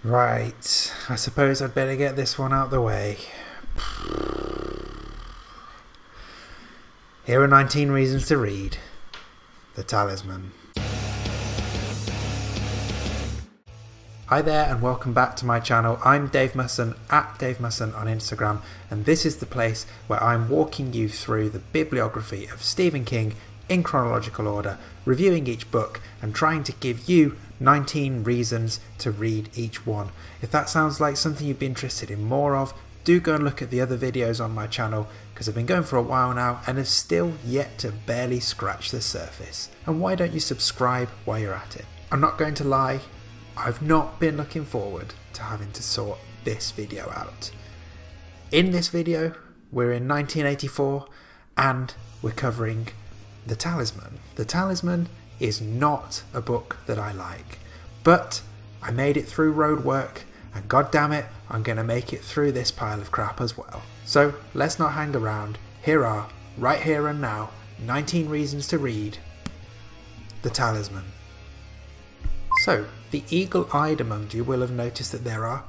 Right, I suppose I'd better get this one out the way. Here are 19 reasons to read The Talisman. Hi there and welcome back to my channel. I'm Dave Musson at Dave Musson on Instagram, and this is the place where I'm walking you through the bibliography of Stephen King in chronological order, reviewing each book and trying to give you 19 reasons to read each one. If that sounds like something you'd be interested in more of, do go and look at the other videos on my channel, because I've been going for a while now and have still yet to barely scratch the surface. And why don't you subscribe while you're at it? I'm not going to lie, I've not been looking forward to having to sort this video out. In this video, we're in 1984 and we're covering The Talisman. The Talisman is not a book that I like, but I made it through roadwork, and god damn it, I'm going to make it through this pile of crap as well. So let's not hang around. Here are, right here and now, 19 reasons to read The Talisman. So, the eagle-eyed among you will have noticed that there are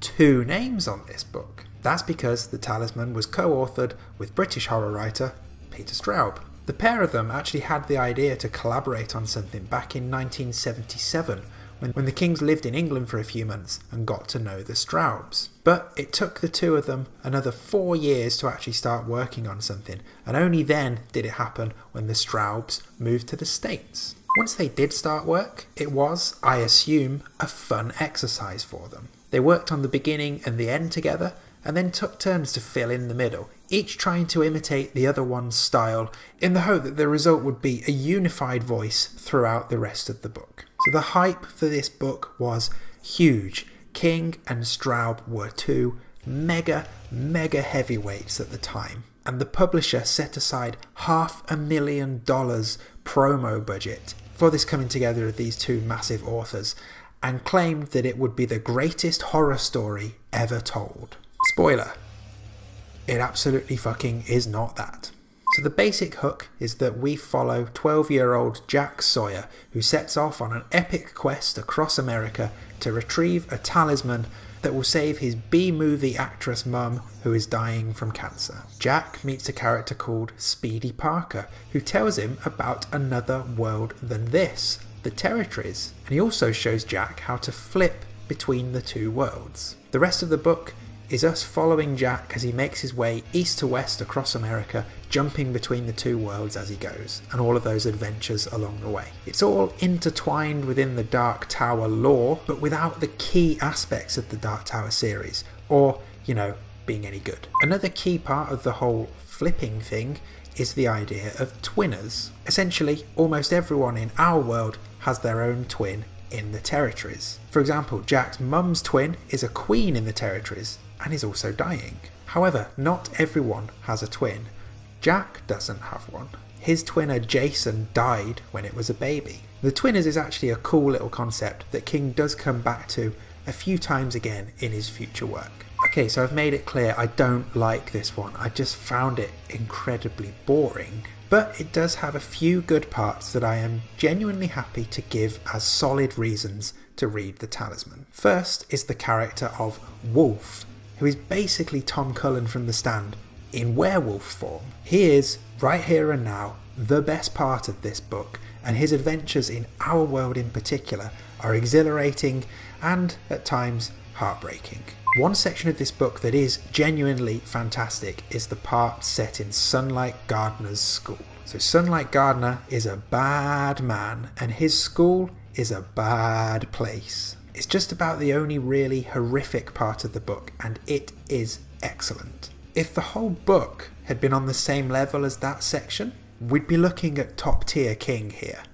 two names on this book. That's because The Talisman was co-authored with British horror writer Peter Straub. The pair of them actually had the idea to collaborate on something back in 1977 when the Kings lived in England for a few months and got to know the Straubs. But it took the two of them another 4 years to actually start working on something, and only then did it happen when the Straubs moved to the States. Once they did start work, it was, I assume, a fun exercise for them. They worked on the beginning and the end together, and then took turns to fill in the middle, each trying to imitate the other one's style in the hope that the result would be a unified voice throughout the rest of the book. So the hype for this book was huge. King and Straub were two mega heavyweights at the time, and the publisher set aside $500,000 promo budget for this coming together of these two massive authors, and claimed that it would be the greatest horror story ever told. Spoiler, it absolutely fucking is not that. So the basic hook is that we follow 12-year-old Jack Sawyer, who sets off on an epic quest across America to retrieve a talisman that will save his B-movie actress mum, who is dying from cancer. Jack meets a character called Speedy Parker, who tells him about another world than this, the Territories, and he also shows Jack how to flip between the two worlds. The rest of the book is us following Jack as he makes his way east to west across America, jumping between the two worlds as he goes, and all of those adventures along the way. It's all intertwined within the Dark Tower lore, but without the key aspects of the Dark Tower series, or, you know, being any good. Another key part of the whole flipping thing is the idea of twinners. Essentially, almost everyone in our world has their own twin in the Territories. For example, Jack's mum's twin is a queen in the Territories and is also dying. However, not everyone has a twin. Jack doesn't have one. His twinner Jason died when it was a baby. The twinners is actually a cool little concept that King does come back to a few times again in his future work. Okay, so I've made it clear I don't like this one. I just found it incredibly boring. But it does have a few good parts that I am genuinely happy to give as solid reasons to read The Talisman. First is the character of Wolf, who is basically Tom Cullen from The Stand in werewolf form. He is, right here and now, the best part of this book, and his adventures in our world in particular are exhilarating and, at times, heartbreaking. One section of this book that is genuinely fantastic is the part set in Sunlight Gardener's school. So Sunlight Gardener is a bad man, and his school is a bad place. It's just about the only really horrific part of the book, and it is excellent. If the whole book had been on the same level as that section, we'd be looking at top tier King here.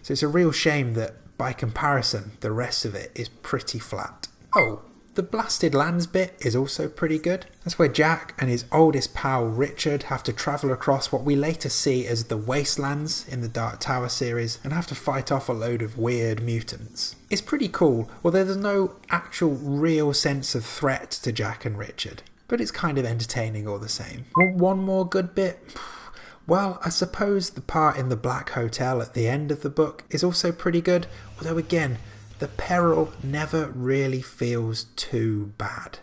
So it's a real shame that, by comparison, the rest of it is pretty flat. Oh, the Blasted Lands bit is also pretty good. That's where Jack and his oldest pal Richard have to travel across what we later see as the Wastelands in the Dark Tower series and have to fight off a load of weird mutants. It's pretty cool, although there's no actual real sense of threat to Jack and Richard, but it's kind of entertaining all the same. Want one more good bit? Well, I suppose the part in the Black Hotel at the end of the book is also pretty good, although again, the peril never really feels too bad.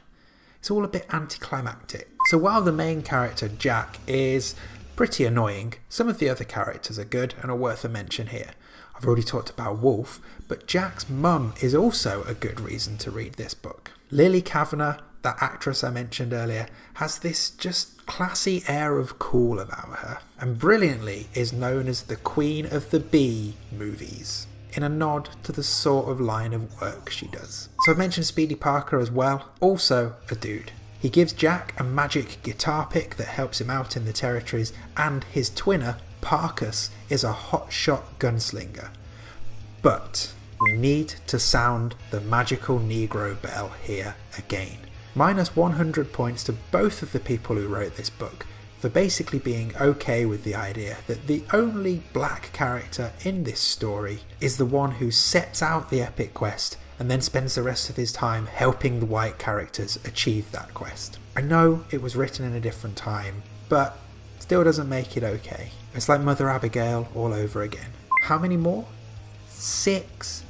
It's all a bit anticlimactic. So while the main character, Jack, is pretty annoying, some of the other characters are good and are worth a mention here. I've already talked about Wolf, but Jack's mum is also a good reason to read this book. Lily Kavanagh, that actress I mentioned earlier, has this just classy air of cool about her, and brilliantly is known as the Queen of the B movies, in a nod to the sort of line of work she does. So I've mentioned Speedy Parker as well, also a dude. He gives Jack a magic guitar pick that helps him out in the territories, and his twinner, Parkus, is a hotshot gunslinger. But we need to sound the magical Negro bell here again. Minus 100 points to both of the people who wrote this book for basically being okay with the idea that the only black character in this story is the one who sets out the epic quest and then spends the rest of his time helping the white characters achieve that quest. I know it was written in a different time, but still doesn't make it okay. It's like Mother Abigail all over again. How many more? 6?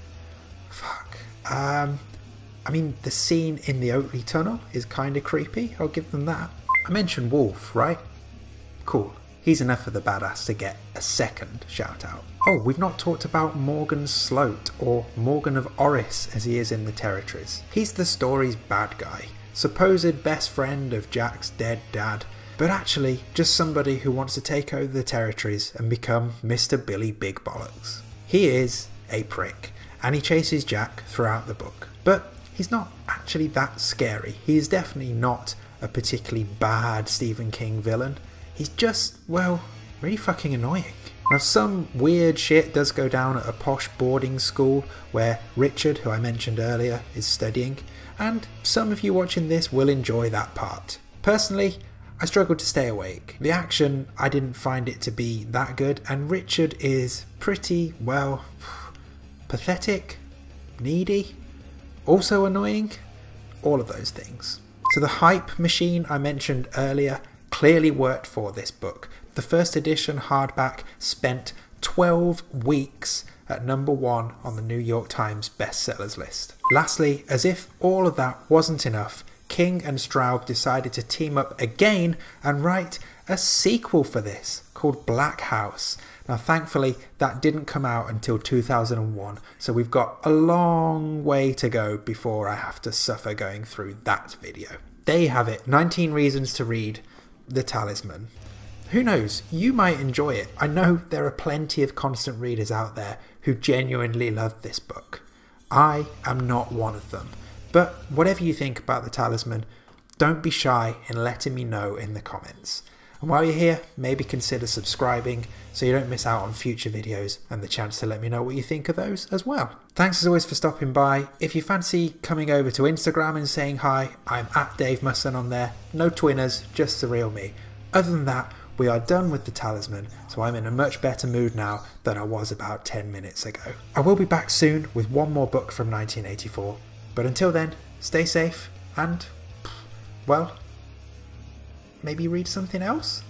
Fuck. I mean, the scene in the Oatley Tunnel is kind of creepy, I'll give them that. I mentioned Wolf, right? Cool. He's enough of the badass to get a second shout out. Oh, we've not talked about Morgan Sloat, or Morgan of Orris as he is in the territories. He's the story's bad guy, supposed best friend of Jack's dead dad, but actually just somebody who wants to take over the territories and become Mr. Billy Big Bollocks. He is a prick, and he chases Jack throughout the book, but he's not actually that scary. He is definitely not a particularly bad Stephen King villain. He's just, well, really fucking annoying. Now, some weird shit does go down at a posh boarding school where Richard, who I mentioned earlier, is studying, and some of you watching this will enjoy that part. Personally, I struggled to stay awake. The action, I didn't find it to be that good, and Richard is pretty, well, pathetic, needy, also annoying, all of those things. So the hype machine I mentioned earlier clearly worked for this book. The first edition hardback spent 12 weeks at #1 on the New York Times bestsellers list. Lastly, as if all of that wasn't enough, King and Straub decided to team up again and write a sequel for this called Black House. Now thankfully that didn't come out until 2001, so we've got a long way to go before I have to suffer going through that video. There you have it, 19 reasons to read The Talisman. Who knows, you might enjoy it. I know there are plenty of constant readers out there who genuinely love this book. I am not one of them. But whatever you think about The Talisman, don't be shy in letting me know in the comments. And while you're here, maybe consider subscribing so you don't miss out on future videos and the chance to let me know what you think of those as well. Thanks as always for stopping by. If you fancy coming over to Instagram and saying hi, I'm at Dave Musson on there. No twinners, just the real me. Other than that, we are done with The Talisman, so I'm in a much better mood now than I was about 10 minutes ago. I will be back soon with one more book from 1984. But until then, stay safe and, well, maybe read something else?